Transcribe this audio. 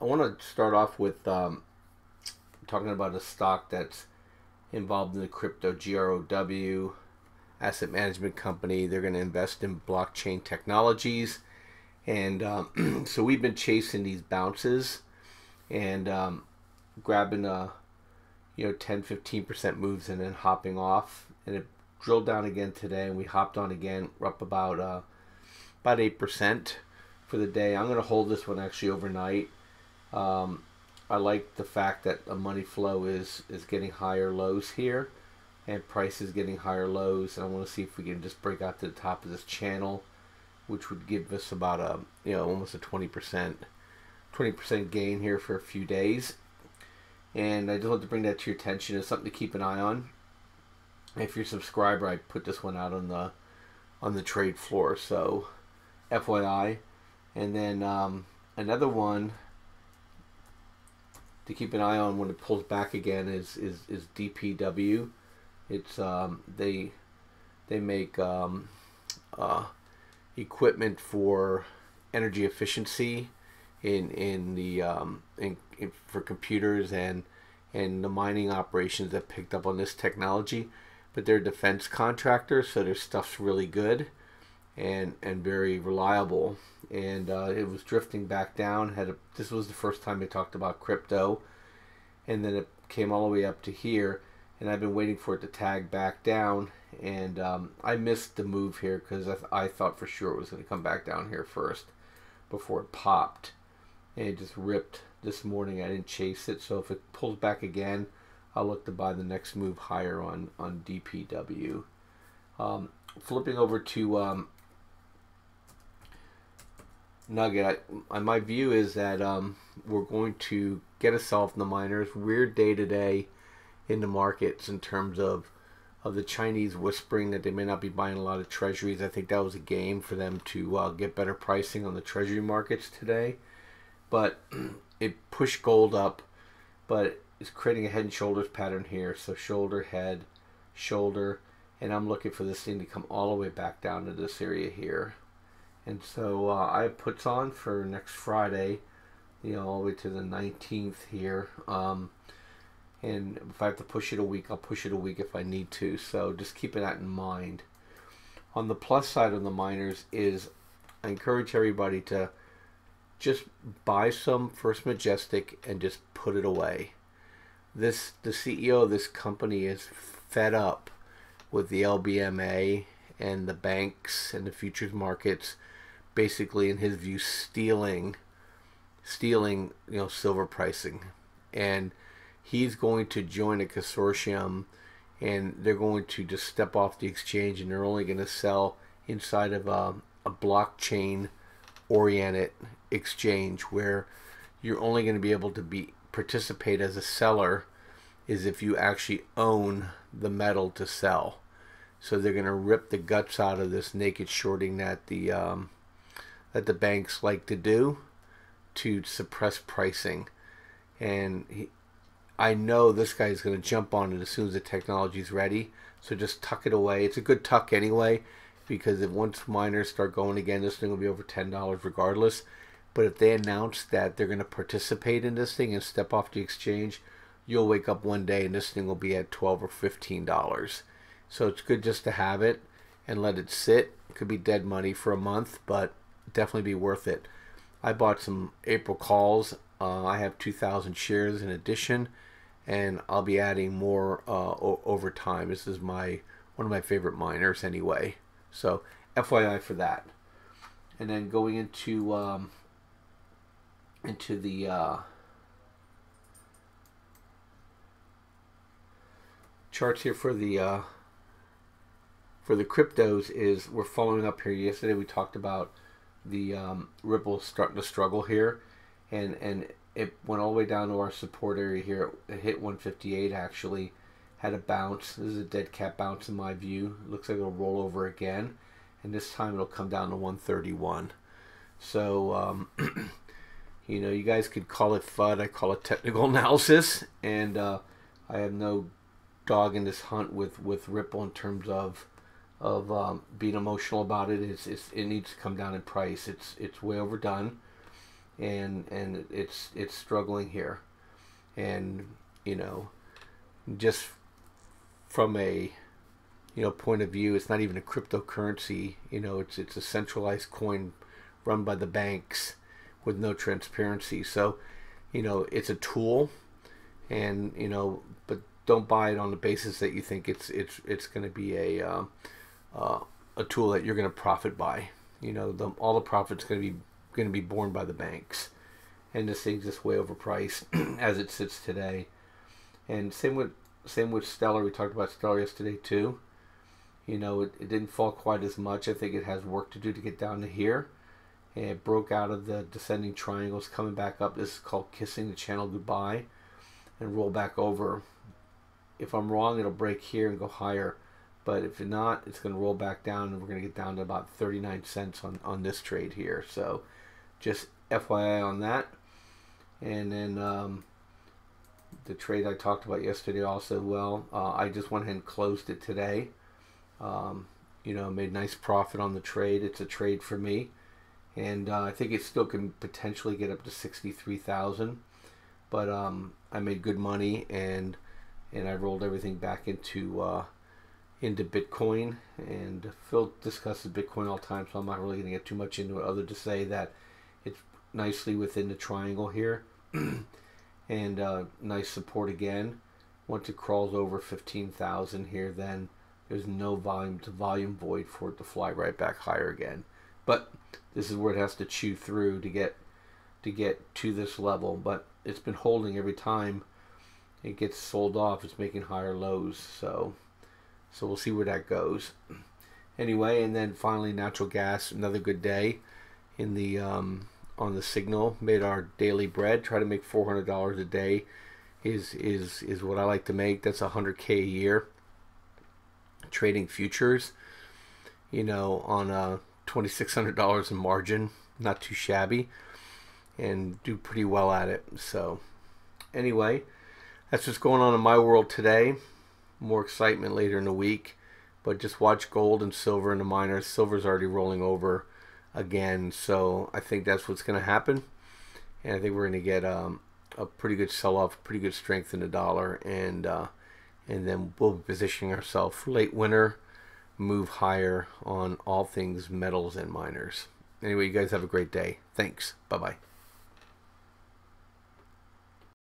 want to start off with talking about a stock that's involved in the crypto. GROW asset management company. They're going to invest in blockchain technologies, and so we've been chasing these bounces and grabbing 10-15% moves and then hopping off, and it drilled down again today, and we hopped on again. We're up about 8% for the day. I'm going to hold this one actually overnight. I like the fact that the money flow is getting higher lows here, and price is getting higher lows, and I want to see if we can just break out to the top of this channel, which would give us about almost a 20% gain here for a few days. And I just want to bring that to your attention. It's something to keep an eye on. If you're a subscriber, I put this one out on the trade floor, so FYI. And then another one to keep an eye on when it pulls back again is DPW. It's they make equipment for energy efficiency for computers and the mining operations that picked up on this technology. But they're a defense contractor, so their stuff's really good and very reliable. And it was drifting back down. This was the first time they talked about crypto, and then it came all the way up to here, and I've been waiting for it to tag back down. And I missed the move here because I thought for sure it was going to come back down here first before it popped, and it just ripped this morning. I didn't chase it, so if it pulls back again, I'll look to buy the next move higher on DPW. Flipping over to Nugget, my view is that we're going to get ourselves in the miners. Weird day today in the markets in terms of the Chinese whispering that they may not be buying a lot of treasuries. I think that was a game for them to get better pricing on the treasury markets today. But it pushed gold up, but it's creating a head and shoulders pattern here. So shoulder, head, shoulder, and I'm looking for this thing to come all the way back down to this area here. And so I have puts on for next Friday, all the way to the 19th here. And if I have to push it a week, I'll push it a week if I need to. So just keeping that in mind. On the plus side of the miners is I encourage everybody to just buy some First Majestic and just put it away. The CEO of this company is fed up with the LBMA and the banks and the futures markets, basically in his view stealing silver pricing. And he's going to join a consortium, and they're going to just step off the exchange, and they're only going to sell inside of a blockchain oriented exchange, where you're only going to be able to participate as a seller is if you actually own the metal to sell. So they're going to rip the guts out of this naked shorting that the banks like to do to suppress pricing. And I know this guy's going to jump on it as soon as the technology is ready. So just tuck it away. It's a good tuck anyway, because if once miners start going again, this thing will be over $10 regardless. But if they announce that they're going to participate in this thing and step off the exchange, you'll wake up one day and this thing will be at $12 or $15. So it's good just to have it and let it sit. It could be dead money for a month, but definitely be worth it. I bought some April calls. I have 2,000 shares in addition, and I'll be adding more over time. This is one of my favorite miners anyway. So FYI for that. And then going into the charts here for the cryptos is we're following up here. Yesterday we talked about the Ripple starting to struggle here, and it went all the way down to our support area here. It hit 158 actually, had a bounce. This is a dead cat bounce in my view. It looks like it'll roll over again, and this time it'll come down to 131. So you guys could call it FUD. I call it technical analysis, and I have no dog in this hunt with Ripple in terms of being emotional about it. It needs to come down in price. It's way overdone. and it's struggling here. And you know, just from a point of view, it's not even a cryptocurrency. It's a centralized coin run by the banks with no transparency. So it's a tool, and but don't buy it on the basis that you think it's going to be a tool that you're going to profit by. All the profits going to be borne by the banks, and this thing's just way overpriced as it sits today. And same with Stellar. We talked about Stellar yesterday too. It didn't fall quite as much. I think it has work to do to get down to here. And it broke out of the descending triangles, coming back up. This is called kissing the channel goodbye, and roll back over. If I'm wrong, it'll break here and go higher. But if not, it's going to roll back down, and we're going to get down to about 39 cents on this trade here. So just FYI on that. And then the trade I talked about yesterday also, I just went ahead and closed it today. Made nice profit on the trade. It's a trade for me. And I think it still can potentially get up to 63,000. But I made good money, and I rolled everything back into Bitcoin. And Phil discusses Bitcoin all the time, so I'm not really going to get too much into it, other to say that it's nicely within the triangle here. And nice support again. Once it crawls over 15,000 here, then there's no volume to volume void for it to fly right back higher again. But this is where it has to chew through to get to this level. But it's been holding every time it gets sold off. It's making higher lows. So we'll see where that goes. Anyway, and then finally natural gas. Another good day in the on the signal. Made our daily bread. Try to make $400 a day is what I like to make. That's $100K a year. Trading futures, on $2,600 in margin, not too shabby, and do pretty well at it. So anyway, that's what's going on in my world today. More excitement later in the week, but just watch gold and silver in the miners. Silver's already rolling over again, so I think that's what's going to happen, and I think we're going to get a pretty good sell-off, pretty good strength in the dollar, and then we'll be positioning ourselves for late winter, move higher on all things metals and miners. Anyway, you guys have a great day. Thanks. Bye-bye.